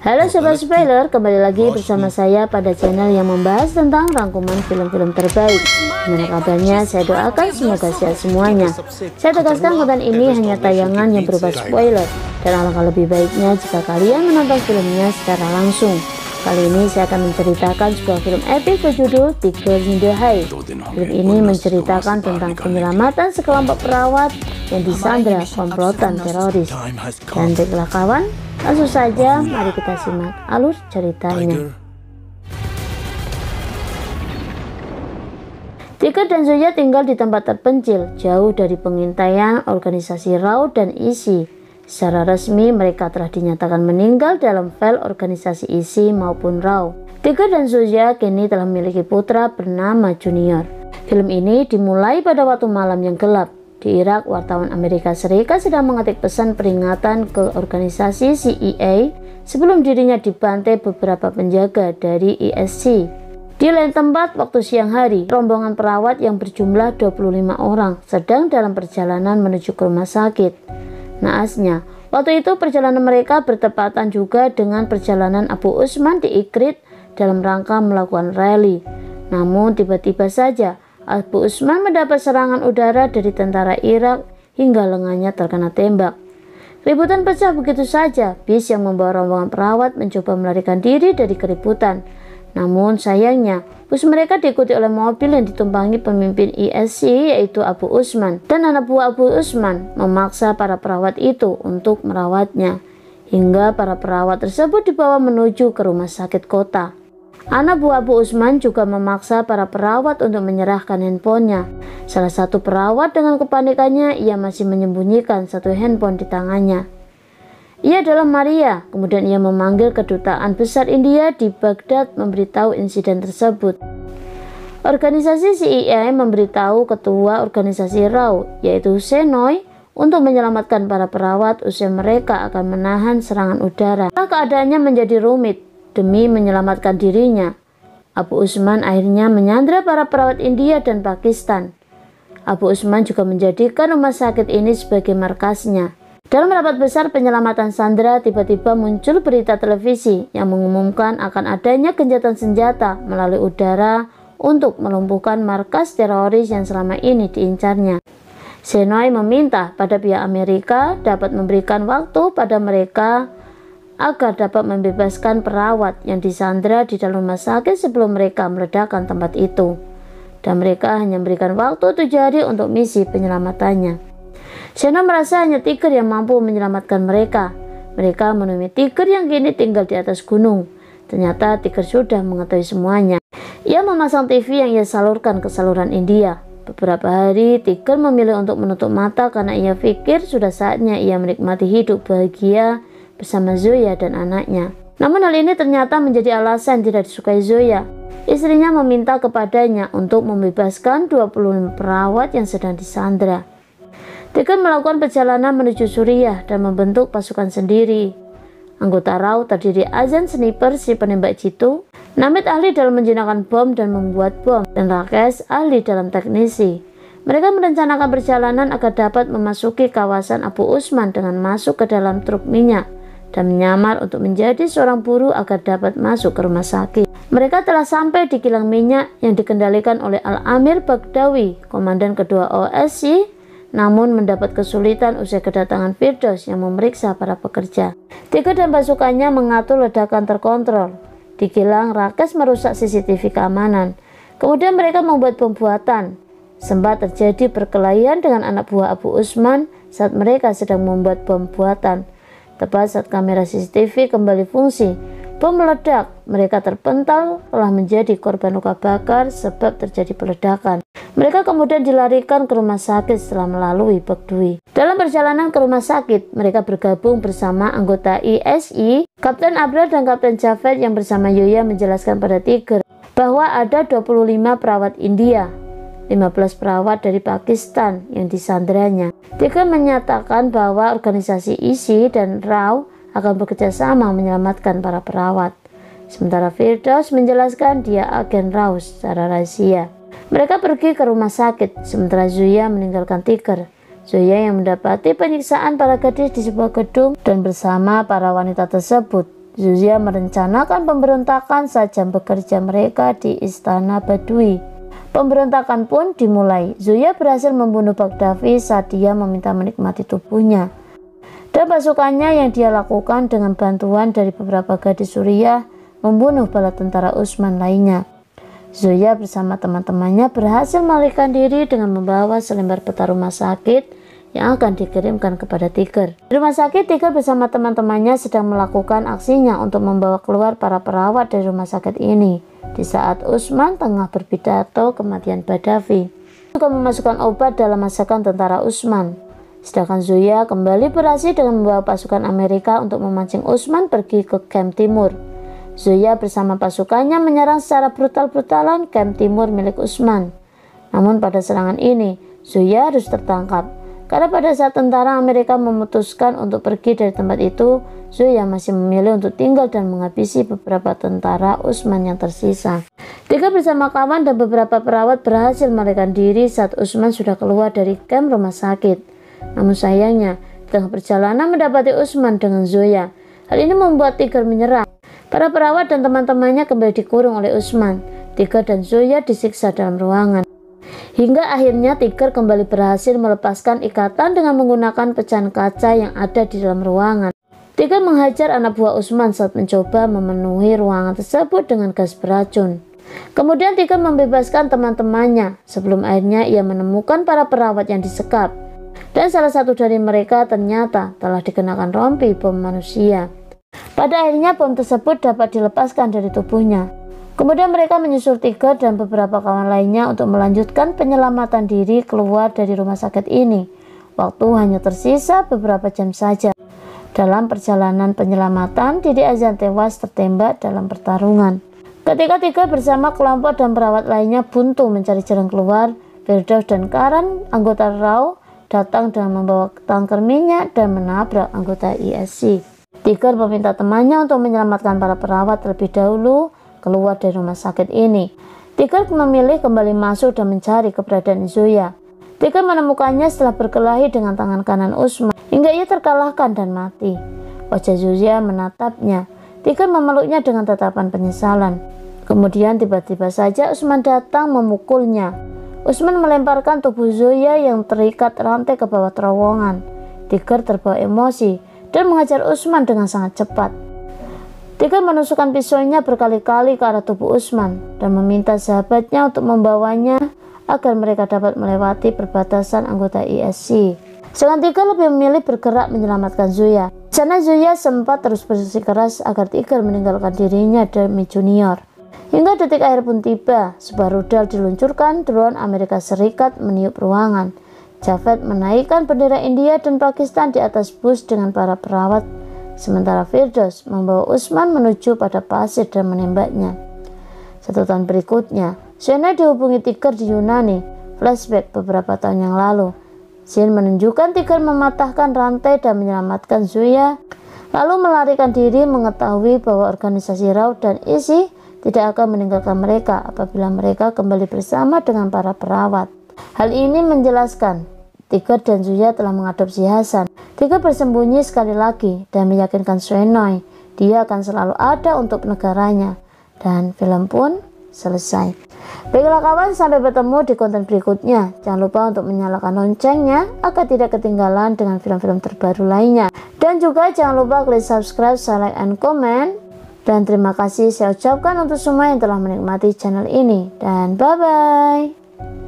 Halo Sobat Spoiler, kembali lagi bersama saya pada channel yang membahas tentang rangkuman film-film terbaik. Gimana kabarnya? Saya doakan semoga sehat semuanya. Saya tegaskan konten ini hanya tayangan yang berupa spoiler, dan alangkah lebih baiknya jika kalian menonton filmnya secara langsung. Kali ini saya akan menceritakan sebuah film epik berjudul Tiger in the Hay. Film ini menceritakan tentang penyelamatan sekelompok perawat yang disandra komplotan teroris. Dan baiklah kawan, langsung saja mari kita simak alur ceritanya. Tiger dan Zoya tinggal di tempat terpencil, jauh dari pengintaian organisasi RAW dan ISI. Secara resmi mereka telah dinyatakan meninggal dalam file organisasi ISI maupun RAW. Tiger dan Zoya kini telah memiliki putra bernama Junior. Film ini dimulai pada waktu malam yang gelap. Di Irak, wartawan Amerika Serikat sedang mengetik pesan peringatan ke organisasi CIA sebelum dirinya dibantai beberapa penjaga dari ISC. Di lain tempat, waktu siang hari, rombongan perawat yang berjumlah 25 orang sedang dalam perjalanan menuju ke rumah sakit. Naasnya, waktu itu perjalanan mereka bertepatan juga dengan perjalanan Abu Usman di Ikrit dalam rangka melakukan rally. Namun tiba-tiba saja Abu Usman mendapat serangan udara dari tentara Irak hingga lengannya terkena tembak. Keributan pecah begitu saja. Bis yang membawa rombongan perawat mencoba melarikan diri dari keributan. Namun sayangnya, bus mereka diikuti oleh mobil yang ditumpangi pemimpin ISI yaitu Abu Usman, dan anak buah Abu Usman memaksa para perawat itu untuk merawatnya, hingga para perawat tersebut dibawa menuju ke rumah sakit kota. Anak buah Abu Usman juga memaksa para perawat untuk menyerahkan handphonenya. Salah satu perawat dengan kepanikannya, ia masih menyembunyikan satu handphone di tangannya. Ia adalah Maria. Kemudian ia memanggil kedutaan besar India di Baghdad memberitahu insiden tersebut. Organisasi CIA memberitahu ketua organisasi RAW yaitu Shenoy untuk menyelamatkan para perawat usai mereka akan menahan serangan udara. Keadaannya menjadi rumit. Demi menyelamatkan dirinya, Abu Usman akhirnya menyandra para perawat India dan Pakistan. Abu Usman juga menjadikan rumah sakit ini sebagai markasnya. Dalam rapat besar penyelamatan sandera, tiba-tiba muncul berita televisi yang mengumumkan akan adanya gencatan senjata melalui udara untuk melumpuhkan markas teroris yang selama ini diincarnya. Shenoy meminta pada pihak Amerika dapat memberikan waktu pada mereka agar dapat membebaskan perawat yang disandra di dalam rumah sakit sebelum mereka meledakkan tempat itu. Dan mereka hanya memberikan waktu 7 hari untuk misi penyelamatannya. Shenoy merasa hanya Tiger yang mampu menyelamatkan mereka. Mereka menemui Tiger yang kini tinggal di atas gunung. Ternyata Tiger sudah mengetahui semuanya. Ia memasang TV yang ia salurkan ke saluran India. Beberapa hari Tiger memilih untuk menutup mata karena ia pikir sudah saatnya ia menikmati hidup bahagia bersama Zoya dan anaknya. Namun hal ini ternyata menjadi alasan tidak disukai Zoya. Istrinya meminta kepadanya untuk membebaskan 25 perawat yang sedang disandra. Tiger melakukan perjalanan menuju Suriah dan membentuk pasukan sendiri. Anggota RAW terdiri Azan sniper si penembak jitu, Namid ahli dalam menjinakkan bom dan membuat bom, dan Rakesh ahli dalam teknisi. Mereka merencanakan perjalanan agar dapat memasuki kawasan Abu Usman dengan masuk ke dalam truk minyak dan menyamar untuk menjadi seorang buruh agar dapat masuk ke rumah sakit. Mereka telah sampai di kilang minyak yang dikendalikan oleh Al-Amir Bagdawi, komandan kedua OSI, namun mendapat kesulitan usai kedatangan Firdaus yang memeriksa para pekerja. Tiger dan pasukannya mengatur ledakan terkontrol. Di kilang, Rakesh merusak CCTV keamanan. Kemudian mereka membuat bom buatan. Sempat terjadi perkelahian dengan anak buah Abu Usman saat mereka sedang membuat bom buatan. Tepat saat kamera CCTV kembali fungsi, bom meledak. Mereka terpental telah menjadi korban luka bakar sebab terjadi peledakan. Mereka kemudian dilarikan ke rumah sakit setelah melalui Baghdui. Dalam perjalanan ke rumah sakit, mereka bergabung bersama anggota ISI, Kapten Abrar dan Kapten Javed yang bersama Yoya menjelaskan pada Tiger bahwa ada 25 perawat India, 15 perawat dari Pakistan yang disandranya. Tiger menyatakan bahwa organisasi ISI dan RAW akan bekerja sama menyelamatkan para perawat. Sementara Firdaus menjelaskan dia agen RAW secara rahasia. Mereka pergi ke rumah sakit, sementara Zoya meninggalkan Tiger. Zoya yang mendapati penyiksaan para gadis di sebuah gedung dan bersama para wanita tersebut Zoya merencanakan pemberontakan saat jam bekerja mereka di Istana Badui. Pemberontakan pun dimulai. Zoya berhasil membunuh Baghdadi saat dia meminta menikmati tubuhnya. Dan pasukannya yang dia lakukan dengan bantuan dari beberapa gadis Suriah membunuh bala tentara Utsman lainnya. Zoya bersama teman-temannya berhasil melarikan diri dengan membawa selembar peta rumah sakit yang akan dikirimkan kepada Tiger. Di rumah sakit, Tiger bersama teman-temannya sedang melakukan aksinya untuk membawa keluar para perawat dari rumah sakit ini. Di saat Utsman tengah berpidato kematian Gaddafi, juga memasukkan obat dalam masakan tentara Utsman. Sedangkan Zoya kembali beraksi dengan membawa pasukan Amerika untuk memancing Utsman pergi ke kamp timur. Zoya bersama pasukannya menyerang secara brutal-brutalan kamp timur milik Utsman. Namun pada serangan ini, Zoya harus tertangkap. Karena pada saat tentara Amerika memutuskan untuk pergi dari tempat itu, Zoya masih memilih untuk tinggal dan menghabisi beberapa tentara Utsman yang tersisa. Tiger bersama kawan dan beberapa perawat berhasil melarikan diri saat Utsman sudah keluar dari kamp rumah sakit. Namun sayangnya, di tengah perjalanan mendapati Utsman dengan Zoya. Hal ini membuat Tiger menyerah. Para perawat dan teman-temannya kembali dikurung oleh Utsman. Tiger dan Zoya disiksa dalam ruangan. Hingga akhirnya Tiger kembali berhasil melepaskan ikatan dengan menggunakan pecahan kaca yang ada di dalam ruangan. Tiger menghajar anak buah Utsman saat mencoba memenuhi ruangan tersebut dengan gas beracun. Kemudian Tiger membebaskan teman-temannya sebelum akhirnya ia menemukan para perawat yang disekap. Dan salah satu dari mereka ternyata telah dikenakan rompi bom manusia. Pada akhirnya bom tersebut dapat dilepaskan dari tubuhnya. Kemudian mereka menyusul Tiger dan beberapa kawan lainnya untuk melanjutkan penyelamatan diri keluar dari rumah sakit ini. Waktu hanya tersisa beberapa jam saja. Dalam perjalanan penyelamatan, Didi Azan tewas tertembak dalam pertarungan. Ketika Tiger bersama kelompok dan perawat lainnya buntu mencari jalan keluar, Firdaus dan Karan, anggota RAU, datang dengan membawa tangker minyak dan menabrak anggota ISC. Tiger meminta temannya untuk menyelamatkan para perawat terlebih dahulu keluar dari rumah sakit ini. Tiger memilih kembali masuk dan mencari keberadaan Zoya. Tiger menemukannya setelah berkelahi dengan tangan kanan Utsman hingga ia terkalahkan dan mati. Wajah Zoya menatapnya. Tiger memeluknya dengan tatapan penyesalan. Kemudian tiba-tiba saja Utsman datang memukulnya. Utsman melemparkan tubuh Zoya yang terikat rantai ke bawah terowongan. Tiger terbawa emosi dan mengajar Utsman dengan sangat cepat. Tiger menusukkan pisaunya berkali-kali ke arah tubuh Utsman dan meminta sahabatnya untuk membawanya agar mereka dapat melewati perbatasan anggota ISC. Sedangkan Tiger lebih memilih bergerak menyelamatkan Zoya. Di sana Zoya sempat terus bersikeras agar Tiger meninggalkan dirinya demi Junior. Hingga detik akhir pun tiba, sebuah rudal diluncurkan, drone Amerika Serikat meniup ruangan. Javed menaikkan bendera India dan Pakistan di atas bus dengan para perawat. Sementara Firdaus membawa Utsman menuju pada pasir dan menembaknya. 1 tahun berikutnya, Shena dihubungi Tiger di Yunani. Flashback beberapa tahun yang lalu. Scene menunjukkan Tiger mematahkan rantai dan menyelamatkan Zoya, lalu melarikan diri mengetahui bahwa organisasi RAU dan ISI tidak akan meninggalkan mereka apabila mereka kembali bersama dengan para perawat. Hal ini menjelaskan Tiger dan Zoya telah mengadopsi Hasan. Tiger bersembunyi sekali lagi dan meyakinkan Shenoy dia akan selalu ada untuk negaranya. Dan film pun selesai. Baiklah kawan, sampai bertemu di konten berikutnya. Jangan lupa untuk menyalakan loncengnya agar tidak ketinggalan dengan film-film terbaru lainnya. Dan juga jangan lupa klik subscribe, like, and comment. Dan terima kasih saya ucapkan untuk semua yang telah menikmati channel ini. Dan bye-bye.